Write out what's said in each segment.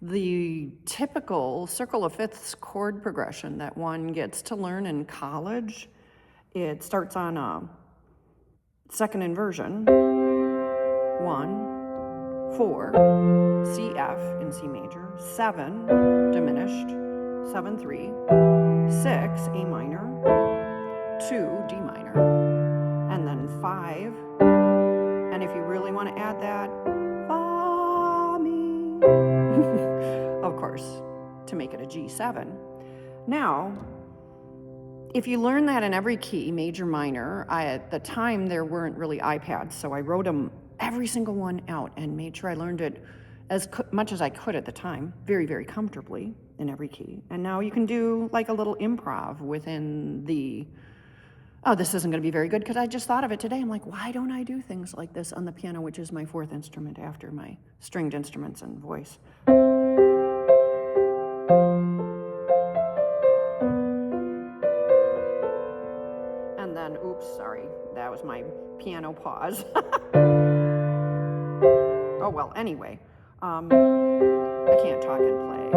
the typical circle of fifths chord progression that one gets to learn in college. It starts on a second inversion, 1, 4, C, F in C major, 7, diminished, 7, 3, 6, A minor, 2, D minor, and then 5, and if you really want to add that, Fa, Mi, of course, to make it a G7. Now, if you learn that in every key, major, minor, at the time there weren't really iPads, so I wrote them every single one out and made sure I learned it as much as I could at the time, very, very comfortably in every key. And now you can do like a little improv within the, oh, this isn't going to be very good because I just thought of it today. I'm like, why don't I do things like this on the piano, which is my fourth instrument after my stringed instruments and voice? And then, oops, sorry, that was my piano pause. Oh, well, anyway, I can't talk and play.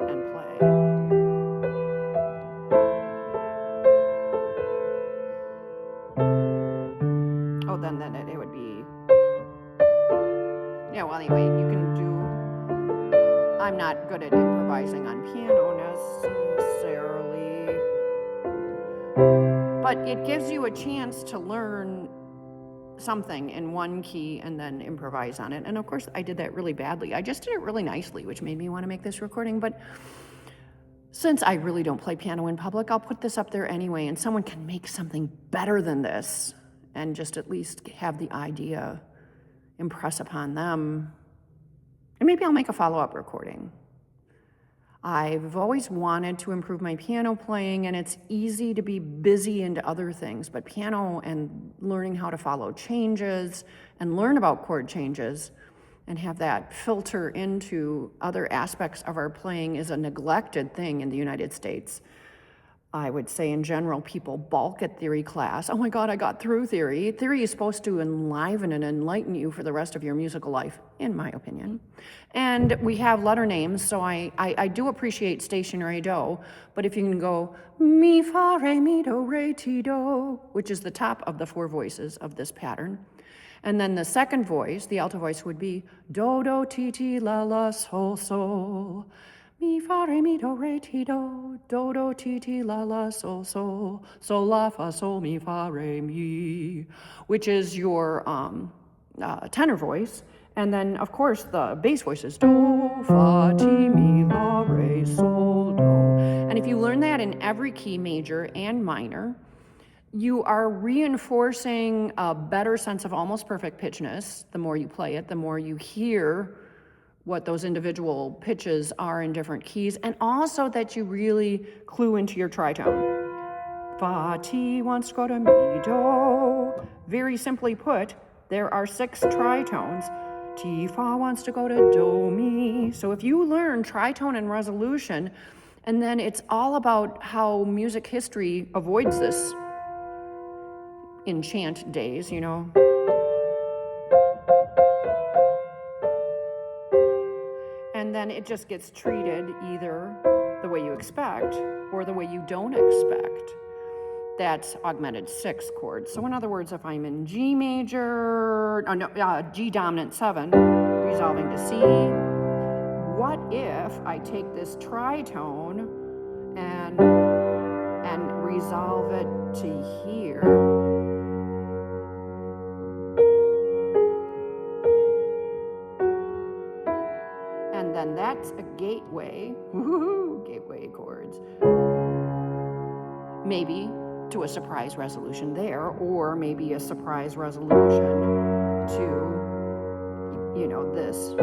And play. Oh, then it would be, yeah, well, anyway, you can do, I'm not good at improvising on piano necessarily, but it gives you a chance to learn something in one key and then improvise on it. And of course, I did that really badly. I just did it really nicely, which made me want to make this recording. But since I really don't play piano in public, I'll put this up there anyway, and someone can make something better than this and just at least have the idea impress upon them. And maybe I'll make a follow-up recording. I've always wanted to improve my piano playing, and it's easy to be busy into other things, but piano and learning how to follow changes and learn about chord changes and have that filter into other aspects of our playing is a neglected thing in the United States. I would say in general, people balk at theory class. Oh my God, I got through theory. Theory is supposed to enliven and enlighten you for the rest of your musical life, in my opinion. And we have letter names, so I do appreciate stationary do, but if you can go mi, fa, re, mi, do, re, ti, do, which is the top of the 4 voices of this pattern, and then the second voice, the alto voice, would be do, do, ti, ti, la, la, sol, sol. Mi, fa, re, mi, do, re, ti, do, do, ti, ti, la, la, sol, sol, sol, la, fa, sol, mi, fa, re, mi, which is your tenor voice. And then, of course, the bass voice is do, fa, ti, mi, la, re, sol, do. And if you learn that in every key, major and minor, you are reinforcing a better sense of almost perfect pitchness. The more you play it, the more you hear what those individual pitches are in different keys, and also that you really clue into your tritone. Fa, ti wants to go to mi, do. Very simply put, there are 6 tritones. Ti, fa wants to go to do, mi. So if you learn tritone and resolution, and then it's all about how music history avoids this in chant days, you know. And then it just gets treated either the way you expect or the way you don't expect. That's augmented 6 chords. So in other words, if I'm in G major, G dominant 7, resolving to C, what if I take this tritone and resolve it to here? And then that's a gateway, gateway chords, maybe to a surprise resolution there, or maybe a surprise resolution to, you know, this.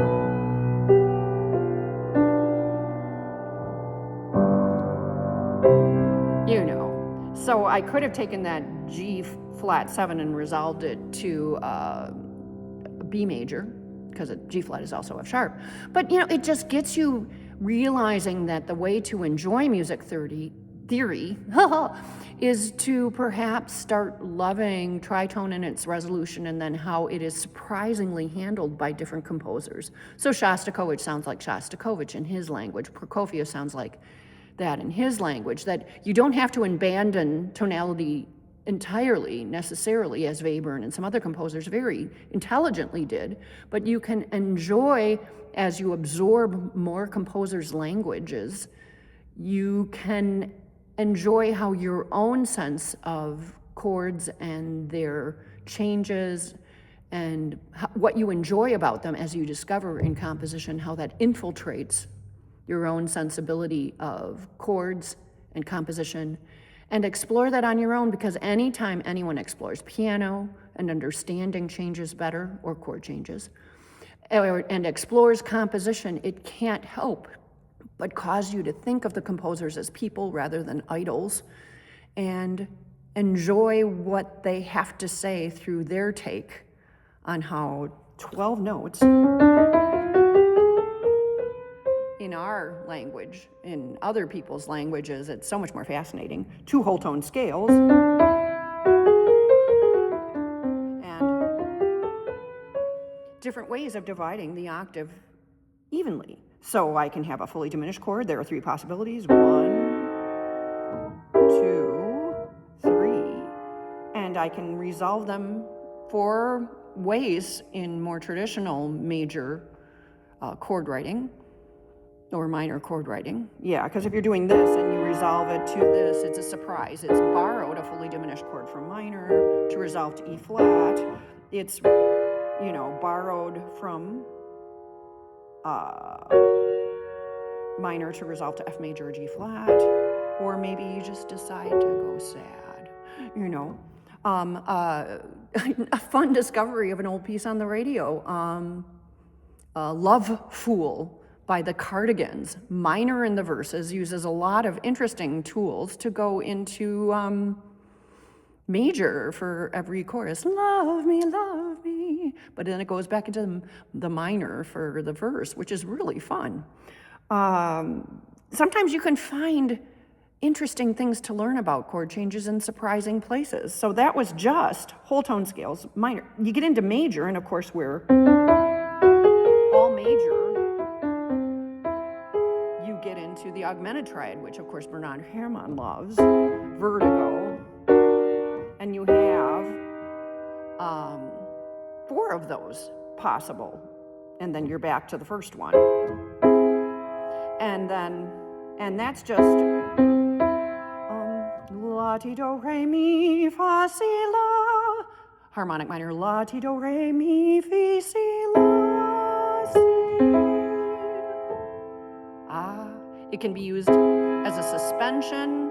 You know, so I could have taken that G flat 7 and resolved it to B major, because G flat is also F sharp. But, you know, it just gets you realizing that the way to enjoy music theory is to perhaps start loving tritone and its resolution, and then how it is surprisingly handled by different composers. So Shostakovich sounds like Shostakovich in his language. Prokofiev sounds like that in his language, that you don't have to abandon tonality entirely, necessarily, as Webern and some other composers very intelligently did, but you can enjoy, as you absorb more composers' languages, you can enjoy how your own sense of chords and their changes and what you enjoy about them as you discover in composition, how that infiltrates your own sensibility of chords and composition, and explore that on your own, because anytime anyone explores piano and understanding changes better, or chord changes, and explores composition, it can't help but cause you to think of the composers as people rather than idols, and enjoy what they have to say through their take on how 12 notes in our language, in other people's languages, it's so much more fascinating. 2 whole tone scales, and different ways of dividing the octave evenly. So I can have a fully diminished chord. There are 3 possibilities. 1, 2, 3. And I can resolve them 4 ways in more traditional major chord writing, or minor chord writing. Yeah, because if you're doing this and you resolve it to this, it's a surprise. It's borrowed a fully diminished chord from minor to resolve to E flat. It's, borrowed from minor to resolve to F major or G flat, or maybe you just decide to go sad, a fun discovery of an old piece on the radio, Love Fool by the Cardigans. Minor in the verses uses a lot of interesting tools to go into major for every chorus. Love me, but then it goes back into the minor for the verse, which is really fun. Sometimes you can find interesting things to learn about chord changes in surprising places. So that was just whole tone scales, minor. You get into major, and of course we're all major. You get into the augmented triad, which of course Bernard Herrmann loves, vertigo, and you have 4 of those possible, and then you're back to the first one. And that's just la ti do re mi fa si la, harmonic minor, la ti do re mi fi si la si. It can be used as a suspension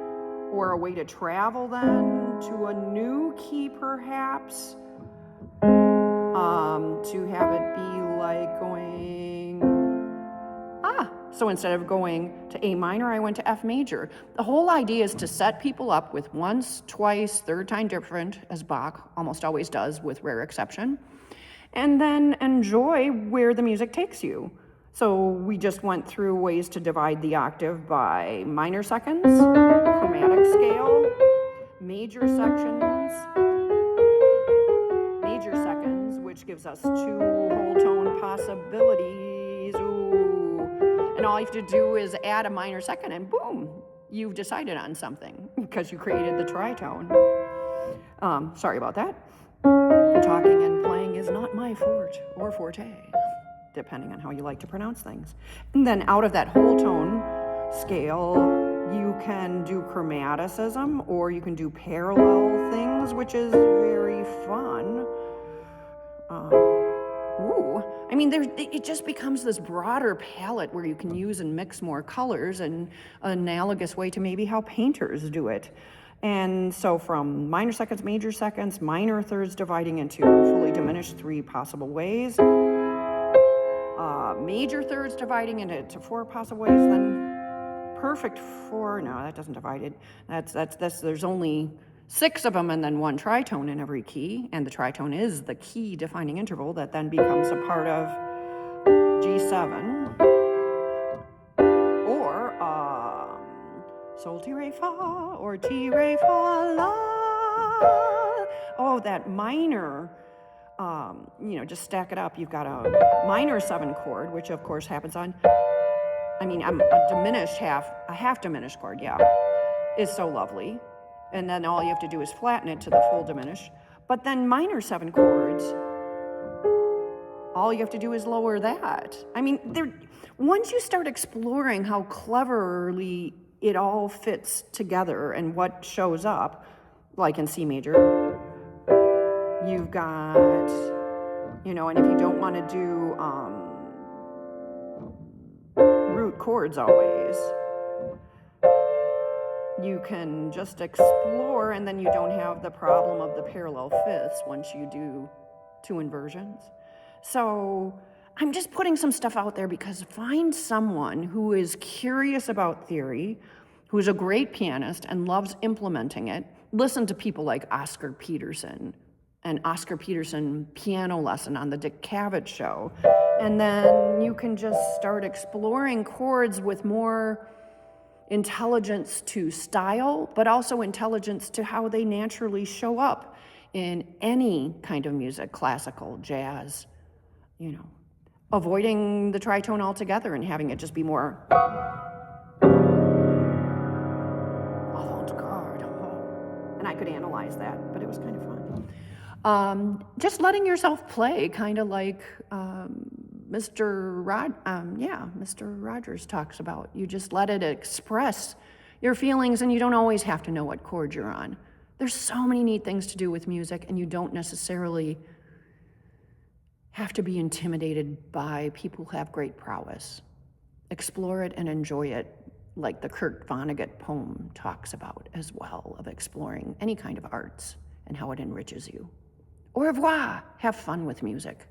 or a way to travel then to a new key perhaps, to have it be like going, so instead of going to A minor, I went to F major. The whole idea is to set people up with once, twice, third time different, as Bach almost always does with rare exception, and then enjoy where the music takes you. So we just went through ways to divide the octave by minor seconds, chromatic scale, major seconds, which gives us 2 whole tone possibilities. And all you have to do is add a minor second, and boom, you've decided on something because you created the tritone. Sorry about that. Talking and playing is not my forte, depending on how you like to pronounce things. And then out of that whole tone scale, you can do chromaticism, or you can do parallel things, which is very fun. It just becomes this broader palette where you can use and mix more colors, and an analogous way to maybe how painters do it. And so from minor seconds, major seconds, minor thirds dividing into fully diminished 3 possible ways, major thirds dividing into 4 possible ways, then perfect 4, no, that doesn't divide it. There's only 6 of them, and then 1 tritone in every key, and the tritone is the key defining interval that then becomes a part of G7, or sol, ti, re, fa, or ti, re, fa, la. Oh, that minor, just stack it up. You've got a minor 7 chord, which of course happens on, a half diminished chord, yeah, is so lovely. And then all you have to do is flatten it to the full diminish. But then minor 7 chords, all you have to do is lower that. Once you start exploring how cleverly it all fits together and what shows up, like in C major, you've got, and if you don't want to do root chords always, you can just explore, and then you don't have the problem of the parallel fifths once you do 2 inversions. So I'm just putting some stuff out there because find someone who is curious about theory, who's a great pianist and loves implementing it. Listen to people like Oscar Peterson and Oscar Peterson piano lesson on the Dick Cavett show. And then you can just start exploring chords with more intelligence to style, but also intelligence to how they naturally show up in any kind of music, classical, jazz, avoiding the tritone altogether and having it just be more avant-garde. And I could analyze that, but it was kind of fun. Just letting yourself play, kind of like Mr. Rogers talks about. You just let it express your feelings, and you don't always have to know what chord you're on. There's so many neat things to do with music, and you don't necessarily have to be intimidated by people who have great prowess. Explore it and enjoy it, like the Kurt Vonnegut poem talks about as well, of exploring any kind of arts and how it enriches you. Au revoir. Have fun with music.